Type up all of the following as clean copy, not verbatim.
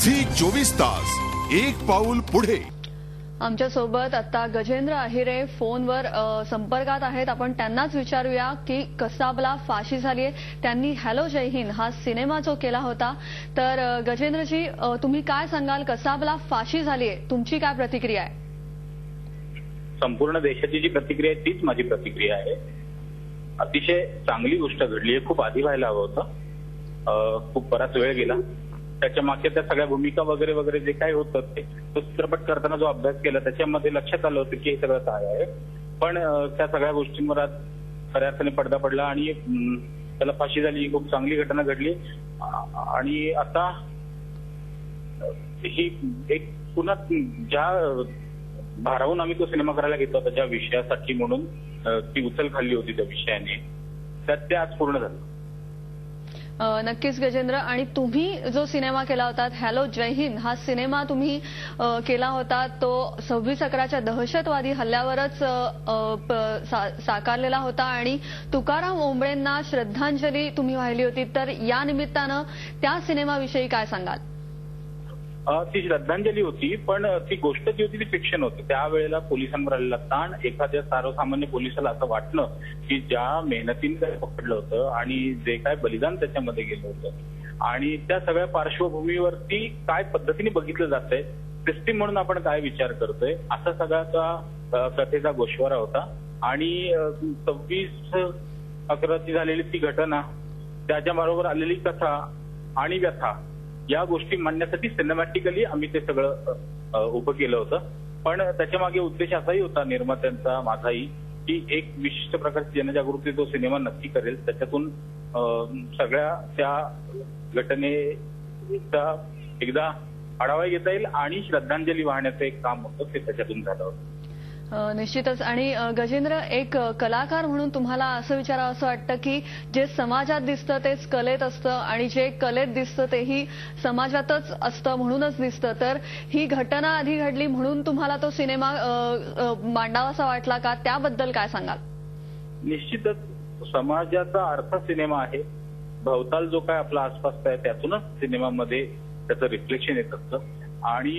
Zee 24 तास एक पाऊल पुढे। आमच्या सोबत आता गजेंद्र अहिरे फोनवर संपर्कात आहेत। आपण त्यांनाच विचारूया की कसाबला फाशी झाली आहे। त्यांनी हॅलो जय हिंद हा सिनेमा जो केला होता, तर गजेंद्रजी तुम्ही काय सांगाल? कसाबला फाशी झाली आहे, तुमची काय प्रतिक्रिया आहे? संपूर्ण देशाची जी प्रतिक्रिया आहे तीच माझी प्रतिक्रिया आहे। अतिशय चांगली गोष्ट घडली आहे। खूप आधी व्हायला हवं होतं। खूप बराच वेळ गेला। त्याच्या मागे त्या सगळ्या भूमिका वगैरे वगैरे जे काही होतं ते तो चित्रपट करताना जो अभ्यास केला त्याच्यामध्ये लक्षात आलं होतं की हे सगळं काय आहे। पण त्या सगळ्या गोष्टींवर आज खऱ्या अर्थाने पडदा पडला आणि त्याला फाशी झाली। खूप चांगली घटना घडली आणि आता ही एक पुन्हा ज्या भारावून आम्ही तो सिनेमा करायला घेतला होता ज्या विषयासाठी म्हणून ती उचल खाल्ली होती त्या विषयाने, त्यात ते आज पूर्ण झालं। नक्कीच गजेंद्र, आणि तुम्ही जो सिनेमा केला होता हॅलो जय हिंद हा सिनेमा तुम्ही केला होता तो 26/11च्या दहशतवादी हल्ल्यावरच साकारलेला होता आणि तुकाराम ओंबळेंना श्रद्धांजली तुम्ही वाहिली होती। तर या निमित्तानं त्या सिनेमाविषयी काय सांगाल? ती श्रद्धांजली होती, पण ती गोष्ट जी होती ती फिक्शन होती। त्यावेळेला पोलिसांवर आलेला ताण, एखाद्या सर्वसामान्य पोलिसाला असं वाटणं की ज्या मेहनतीने पकडलं होतं आणि जे काय बलिदान त्याच्यामध्ये गेलं होतं आणि त्या सगळ्या पार्श्वभूमीवरती काय पद्धतीने बघितलं जातंय, सिस्टीम म्हणून आपण काय विचार करतोय, असा सगळा त्या कथेचा गोषवारा होता। आणि 26/11ची झालेली ती घटना, त्याच्याबरोबर आलेली कथा आणि व्यथा या गोष्टी मांडण्यासाठी सिनेमॅटिकली आम्ही ते सगळं उभं केलं होतं। पण त्याच्या मागे उद्देश असाही होता निर्मात्यांचा, माझाही, की एक विशिष्ट प्रकारची जनजागृती तो सिनेमा नक्की करेल। त्याच्यातून सगळ्या त्या घटनेचा एकदा आढावा घेता येईल आणि श्रद्धांजली वाहण्याचं एक काम होतं ते त्याच्यातून झालं होतं। निश्चितच। आणि गजेंद्र, एक कलाकार म्हणून तुम्हाला असं विचारावं असं वाटतं की जे समाजात दिसतं तेच कलेत असतं आणि जे कलेत दिसतं तेही समाजातच असतं म्हणूनच दिसतं। तर ही घटना आधी घडली म्हणून तुम्हाला तो सिनेमा मांडावासा वाटला का? त्याबद्दल काय सांगाल? निश्चितच समाजाचा अर्थ सिनेमा आहे। भवताल जो काय आपला आसपास आहे त्यातूनच सिनेमामध्ये त्याचं रिफ्लेक्शन येत असतं आणि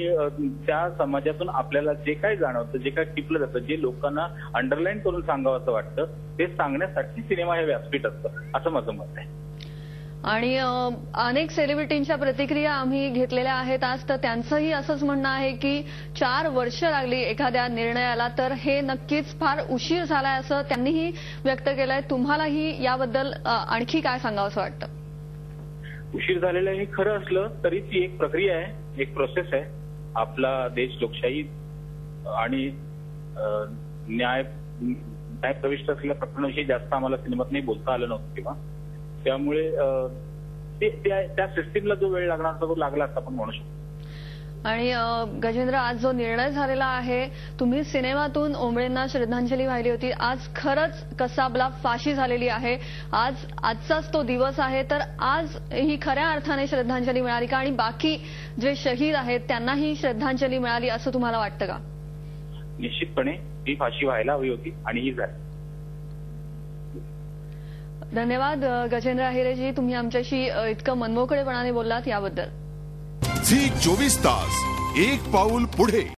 त्या समाजातून आपल्याला जे काही जाणवतं, जे काही टिपलं जातं, जे लोकांना अंडरलाईन करून सांगावं असं वाटतं, ते सांगण्यासाठी सिनेमा हे व्यासपीठ असतं असं माझं मत आहे। आणि अनेक सेलिब्रिटींच्या प्रतिक्रिया आम्ही घेतलेल्या आहेत आज, तर त्यांचंही असंच म्हणणं आहे की 4 वर्ष लागली एखाद्या निर्णयाला, तर हे नक्कीच फार उशीर झालाय असं त्यांनीही व्यक्त केलंय। तुम्हालाही याबद्दल आणखी काय सांगावं असं वाटतं? उशीर झालेलं हे खरं असलं तरी ती एक प्रक्रिया आहे, एक प्रोसेस आहे। आपला देश लोकशाही आणि न्याय प्रविष्ट असलेल्या प्रकरणाविषयी जास्त आम्हाला सिनेमात नाही बोलता आलं नव्हतं तेव्हा, त्यामुळे त्या सिस्टीमला जो वेळ लागणार तो लागला असं आपण म्हणू शकतो। आणि गजेंद्र, आज जो निर्णय झालेला आहे, तुम्ही सिनेमातून ओंबळेंना श्रद्धांजली वाहिली होती, आज खरंच कसाबला फाशी झालेली आहे। आजचाच तो दिवस आहे, तर आज ही खऱ्या अर्थाने श्रद्धांजली मिळाली का? आणि बाकी जे शहीद आहेत त्यांनाही श्रद्धांजली मिळाली असं तुम्हाला वाटतं का? निश्चितपणे ही फाशी व्हायला हवी होती आणि ही झाली। धन्यवाद गजेंद्र अहिरेजी, तुम्ही आमच्याशी इतकं मनमोकळेपणाने बोललात याबद्दल। झी 24 तास एक पाऊल पुढे।